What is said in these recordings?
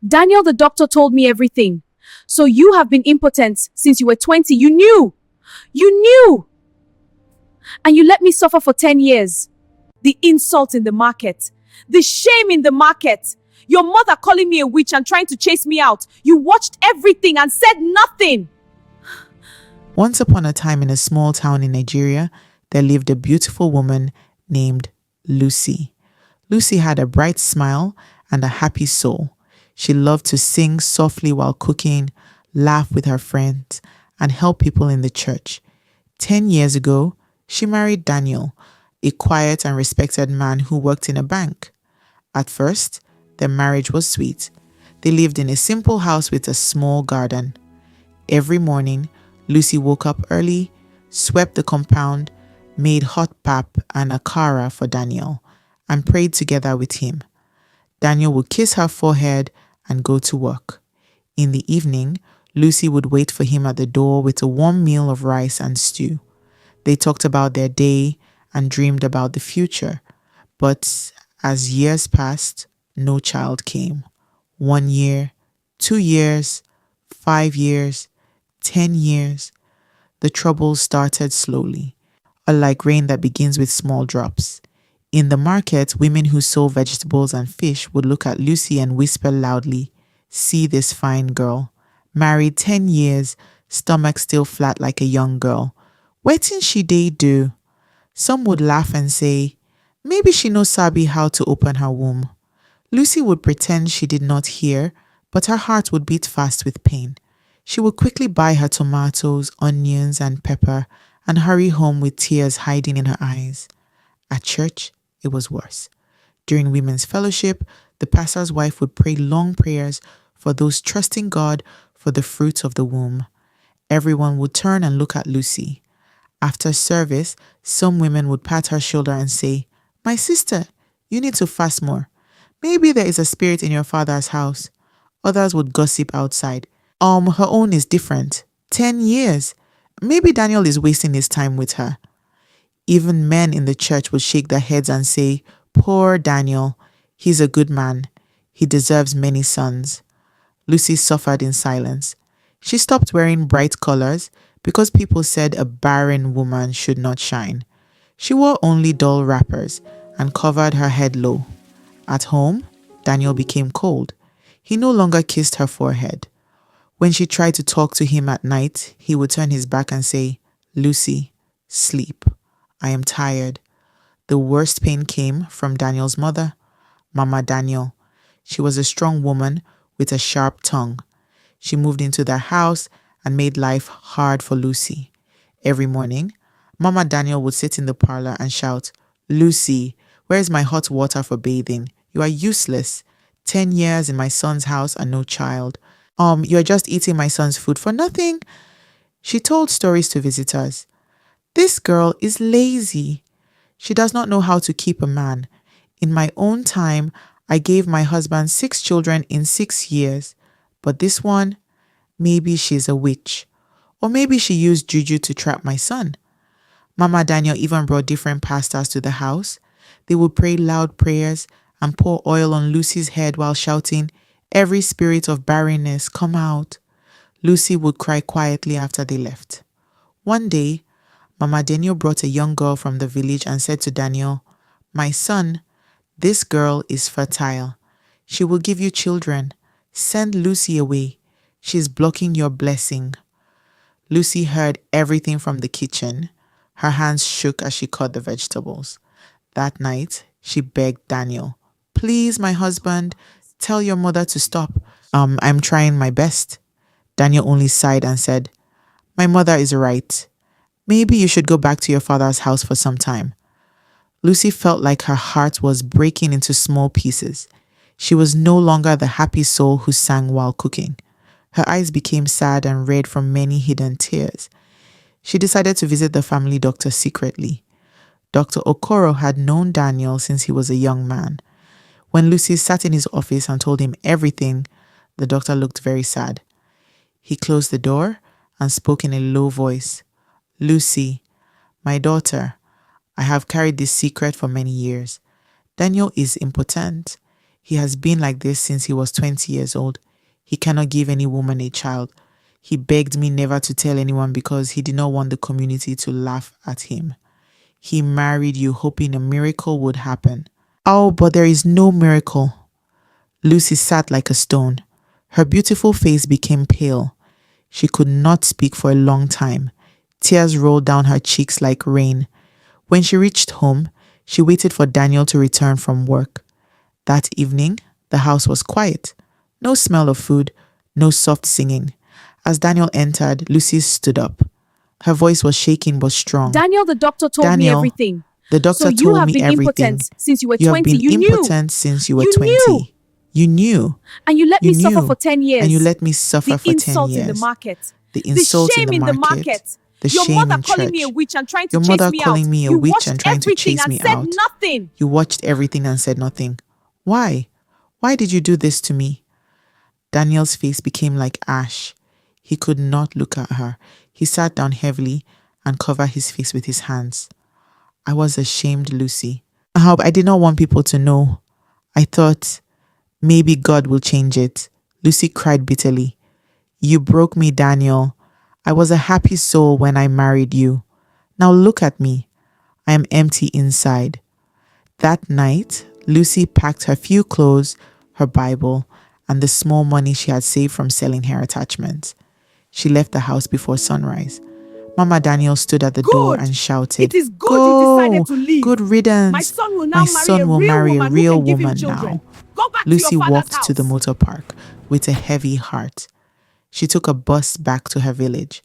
Daniel, the doctor told me everything. So you have been impotent since you were 20. You knew. You knew. And you let me suffer for 10 years. The insult in the market. The shame in the market. Your mother calling me a witch and trying to chase me out. You watched everything and said nothing. Once upon a time in a small town in Nigeria, there lived a beautiful woman named Lucy. Lucy had a bright smile and a happy soul. She loved to sing softly while cooking, laugh with her friends, and help people in the church. 10 years ago, she married Daniel, a quiet and respected man who worked in a bank. At first, their marriage was sweet. They lived in a simple house with a small garden. Every morning, Lucy woke up early, swept the compound, made hot pap and akara for Daniel, and prayed together with him. Daniel would kiss her forehead and go to work. In the evening, Lucy would wait for him at the door with a warm meal of rice and stew. They talked about their day and dreamed about the future. But as years passed, no child came. 1 year, 2 years, 5 years, 10 years. The troubles started slowly, unlike rain that begins with small drops. In the market, women who sold vegetables and fish would look at Lucy and whisper loudly, "See this fine girl. Married 10 years, stomach still flat like a young girl. Wetin she dey do?" Some would laugh and say, "Maybe she no sabi how to open her womb." Lucy would pretend she did not hear, but her heart would beat fast with pain. She would quickly buy her tomatoes, onions, and pepper and hurry home with tears hiding in her eyes. At church, it was worse. During women's fellowship, the pastor's wife would pray long prayers for those trusting God for the fruit of the womb. Everyone would turn and look at Lucy. After service, some women would pat her shoulder and say, "My sister, you need to fast more. Maybe there is a spirit in your father's house." Others would gossip outside. Her own is different. 10 years. Maybe Daniel is wasting his time with her. Even men in the church would shake their heads and say, "Poor Daniel. He's a good man. He deserves many sons." Lucy suffered in silence. She stopped wearing bright colors because people said a barren woman should not shine. She wore only dull wrappers and covered her head low. At home, Daniel became cold. He no longer kissed her forehead. When she tried to talk to him at night, he would turn his back and say, "Lucy, sleep. I am tired." The worst pain came from Daniel's mother, Mama Daniel. She was a strong woman with a sharp tongue. She moved into their house and made life hard for Lucy. Every morning, Mama Daniel would sit in the parlor and shout, "Lucy, where's my hot water for bathing? You are useless. 10 years in my son's house and no child. You're just eating my son's food for nothing." She told stories to visitors. "This girl is lazy. She does not know how to keep a man. In my own time, I gave my husband 6 children in 6 years. But this one, maybe she's a witch. Or maybe she used juju to trap my son." Mama Daniel even brought different pastors to the house. They would pray loud prayers and pour oil on Lucy's head while shouting, "Every spirit of barrenness, come out." Lucy would cry quietly after they left. One day, Mama Daniel brought a young girl from the village and said to Daniel, "My son, this girl is fertile. She will give you children. Send Lucy away. She's blocking your blessing." Lucy heard everything from the kitchen. Her hands shook as she cut the vegetables. That night, she begged Daniel, "Please, my husband, tell your mother to stop. I'm trying my best." Daniel only sighed and said, "My mother is right. Maybe you should go back to your father's house for some time." Lucy felt like her heart was breaking into small pieces. She was no longer the happy soul who sang while cooking. Her eyes became sad and red from many hidden tears. She decided to visit the family doctor secretly. Dr. Okoro had known Daniel since he was a young man. When Lucy sat in his office and told him everything, the doctor looked very sad. He closed the door and spoke in a low voice. "Lucy, my daughter, I have carried this secret for many years. Daniel is impotent. He has been like this since he was 20 years old. He cannot give any woman a child. He begged me never to tell anyone because he did not want the community to laugh at him. He married you hoping a miracle would happen. Oh, but there is no miracle. Lucy sat like a stone. Her beautiful face became pale. She could not speak for a long time. Tears rolled down her cheeks like rain. When she reached home, she waited for Daniel to return from work. That evening, the house was quiet. No smell of food, no soft singing. As Daniel entered, Lucy stood up. Her voice was shaking but strong. Daniel, the doctor told me Daniel, everything. The doctor So you told have me been everything. impotent since you were You 20. have been You knew. impotent since you were You 20. knew. You knew. And you let You me suffer knew. for 10 years. And you let me suffer The for 10 insult years. in the market. The insult shame in the market. The Your shame mother in calling church. me a witch and trying to Your chase mother me calling out. me a You witch watched and trying to everything chase and me said out. nothing. You watched everything and said nothing. Why? Why did you do this to me? Daniel's face became like ash. He could not look at her. He sat down heavily and covered his face with his hands. I was ashamed, Lucy. I did not want people to know. I thought, maybe God will change it. Lucy cried bitterly. You broke me, Daniel. I was a happy soul when I married you. Now look at me. I am empty inside. That night, Lucy packed her few clothes, her Bible, and the small money she had saved from selling hair attachments. She left the house before sunrise. Mama Daniel stood at the door and shouted, It is good Go! you decided to leave. Good riddance. My son will now My marry son a will real marry a woman who real can give him woman children. now. Go back Lucy to your father's walked house. to the motor park with a heavy heart. She took a bus back to her village.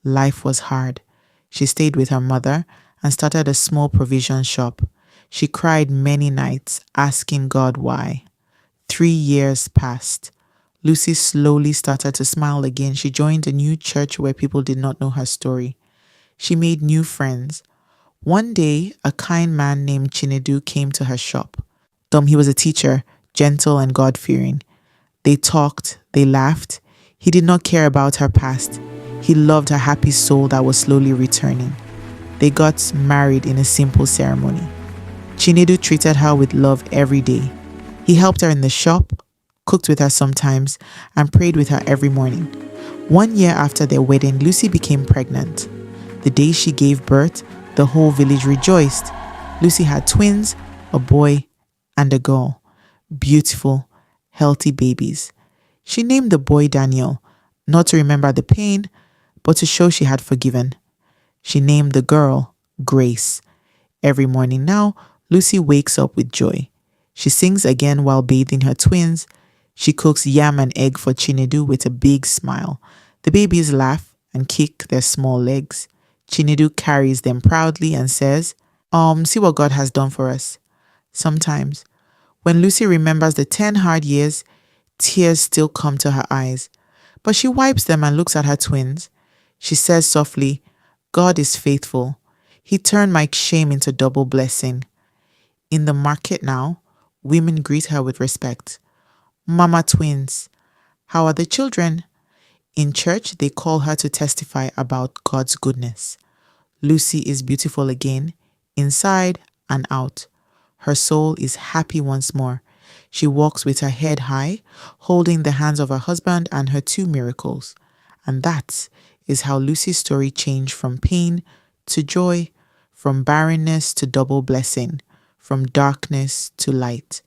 Life was hard. She stayed with her mother and started a small provision shop. She cried many nights, asking God why. 3 years passed. Lucy slowly started to smile again. She joined a new church where people did not know her story. She made new friends. One day, a kind man named Chinedu came to her shop. He was a teacher, gentle and God-fearing. They talked, they laughed. He did not care about her past. He loved her happy soul that was slowly returning. They got married in a simple ceremony. Chinedu treated her with love every day. He helped her in the shop, cooked with her sometimes, and prayed with her every morning. 1 year after their wedding, Lucy became pregnant. The day she gave birth, the whole village rejoiced. Lucy had twins, a boy and a girl. Beautiful, healthy babies. She named the boy Daniel, not to remember the pain, but to show she had forgiven. She named the girl Grace. Every morning now, Lucy wakes up with joy. She sings again while bathing her twins. She cooks yam and egg for Chinedu with a big smile. The babies laugh and kick their small legs. Chinedu carries them proudly and says, see what God has done for us. Sometimes, when Lucy remembers the 10 hard years, tears still come to her eyes. But she wipes them and looks at her twins. She says softly, God is faithful. He turned my shame into double blessing. In the market now, women greet her with respect. Mama twins. How are the children? In church, they call her to testify about God's goodness. Lucy is beautiful again, inside and out. Her soul is happy once more. She walks with her head high, holding the hands of her husband and her 2 miracles. And that is how Lucy's story changed from pain to joy, from barrenness to double blessing, from darkness to light.